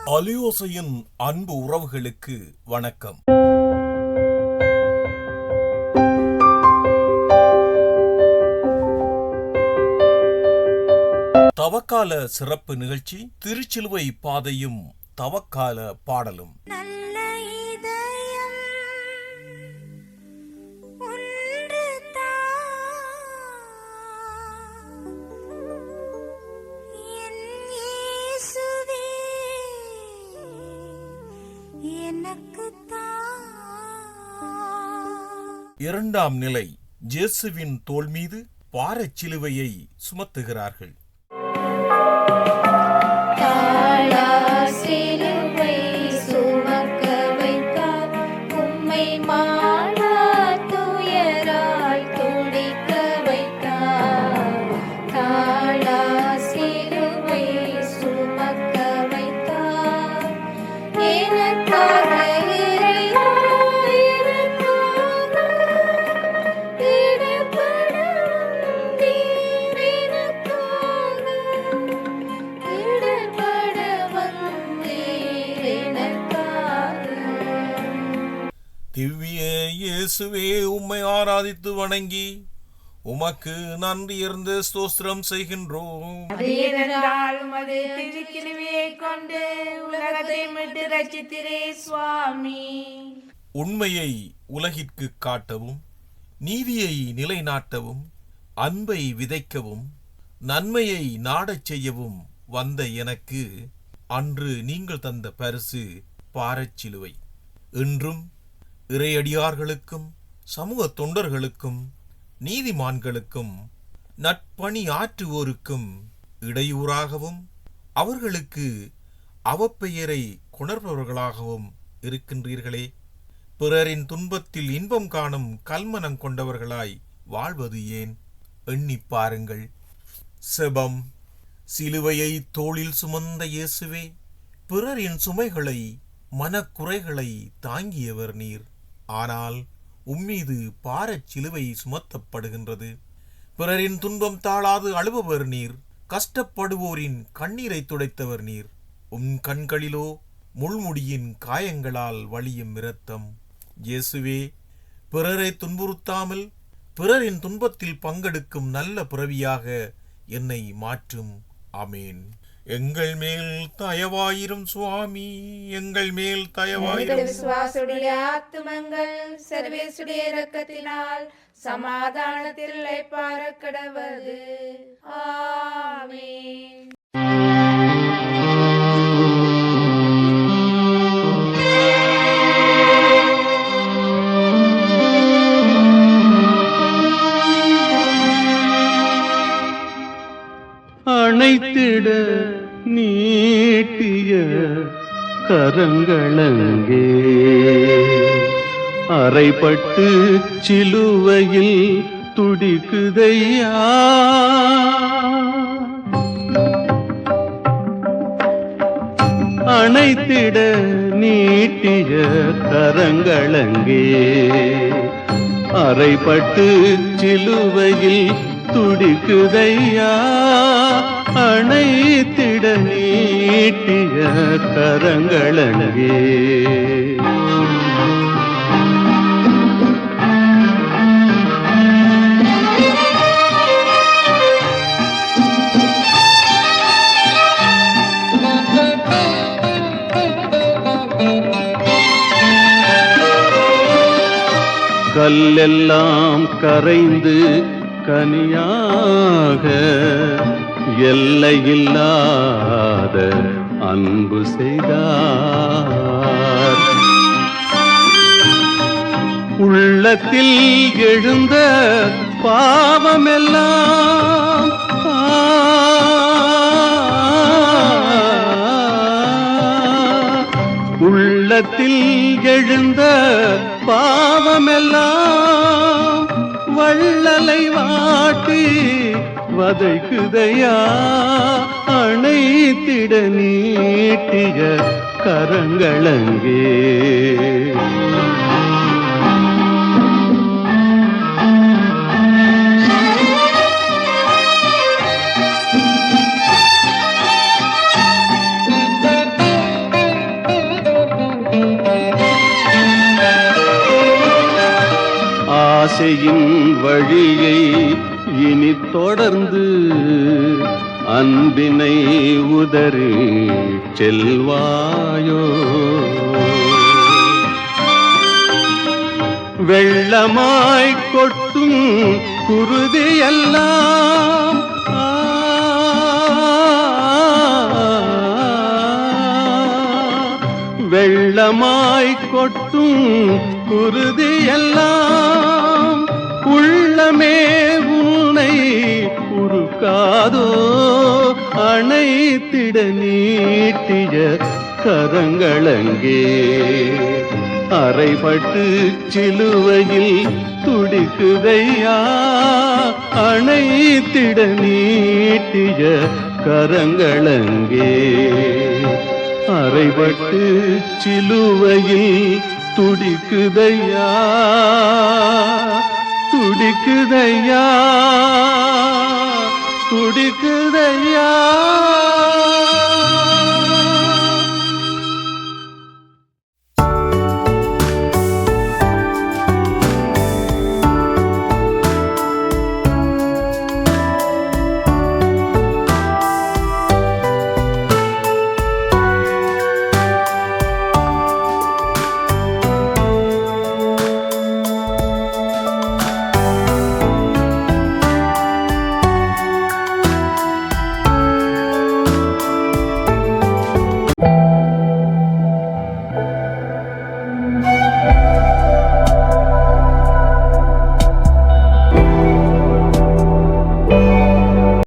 அலியோசையின் அன்பு உறவுகளுக்கு வணக்கம். தவக்கால சிறப்பு நிகழ்ச்சி திருச்சிலுவை பாதையும் தவக்கால பாடலும். இரண்டாம் நிலை, இயேசுவின் தோள் மீது பாரச் சிலுவையை சுமத்துகிறார்கள். திவ்ய இயேசுவே, உம்மை ஆராதித்து வணங்கி உமக்கு நன்றி இருந்து ஸ்தோத்திரம் செய்கின்றோம். உண்மையை உலகிற்கு காட்டவும், நீதியை நிலைநாட்டவும், அன்பை விதைக்கவும், நன்மையை நாடச் செய்யவும் வந்த எனக்கு அன்று நீங்கள் தந்த பரிசு பாரச்சிலுவை. இன்றும் இறையடியார்களுக்கும் சமூக தொண்டர்களுக்கும் நீதிமான்களுக்கும் நட்பணி ஆற்றுவோருக்கும் இடையூறாகவும் அவர்களுக்கு அவப்பெயரை கொணர்பவர்களாகவும் இருக்கின்றீர்களே. பிறரின் துன்பத்தில் இன்பம் காணும் கல்மனம் கொண்டவர்களாய் வாழ்வது ஏன்? எண்ணி பாருங்கள். செபம். சிலுவையை தோளில் சுமந்த இயேசுவே, பிறரின் சுமைகளை மனக்குறைகளை தாங்கியவர் நீர். ஆனால் உம்மீது பாரச் சிலுவை சுமத்தப்படுகின்றது. பிறரின் துன்பம் தாழாது அழுபவர் நீர். கஷ்டப்படுவோரின் கண்ணீரை துடைத்தவர் நீர். கண்களிலோ முள்முடியின் காயங்களால் வழியும் இரத்தம். இயேசுவே, பிறரை துன்புறுத்தாமல் பிறரின் துன்பத்தில் பங்கெடுக்கும் நல்ல பிறவியாக என்னை மாற்றும். ஆமேன். எங்கள் மேல் தயவாயிரும் சுவாமி, எங்கள் மேல் தயவாயிரும். விசுவாசுடைய ஆத்துமங்கள் சர்வேசுடைய இரக்கத்தினால் சமாதானத்தில் இளைப்பாற கடவது. ஆமென். அணைத்திட நீட்டிய கரங்களங்கே அறைப்பட்டு சிலுவையில் துடிக்குதையா. அணைத்திட நீட்டிய கரங்களங்கே அறைப்பட்டு சிலுவையில் துடிக்குதையா. அணைத்திட நீட்டிய கரங்களங்கே கல்லெல்லாம் கரைந்து கனியாக எல்லையில்லாத அன்பு செய்தார். உள்ளத்தில் எழுந்த பாவமெல்லாம் உள்ளத்தில் எழுந்த பாவமெல்லாம் வள்ளலை வாட்டி வதைக்குதையா. அணைத்திட நீட்டிய கரங்களங்கே தந்தையின் வழியை இனி தொடர்ந்து அன்பினை உதறி செல்வாயோ? வெள்ளமாய் கொட்டும் குருதியெல்லாம் வெள்ளமாய் கொட்டும் குருதியெல்லாம் உள்ளமே உன்னை உருக்காதோ? அணைத்திட நீட்டிய கரங்களங்கே அறைபட்டு சிலுவையில் துடிக்குதையா? அணைத்திட நீட்டிய கரங்களங்கே அறைபட்டு சிலுவையில் துடிக்குதையா? துடிக்குதையா? துடிக்குதையா?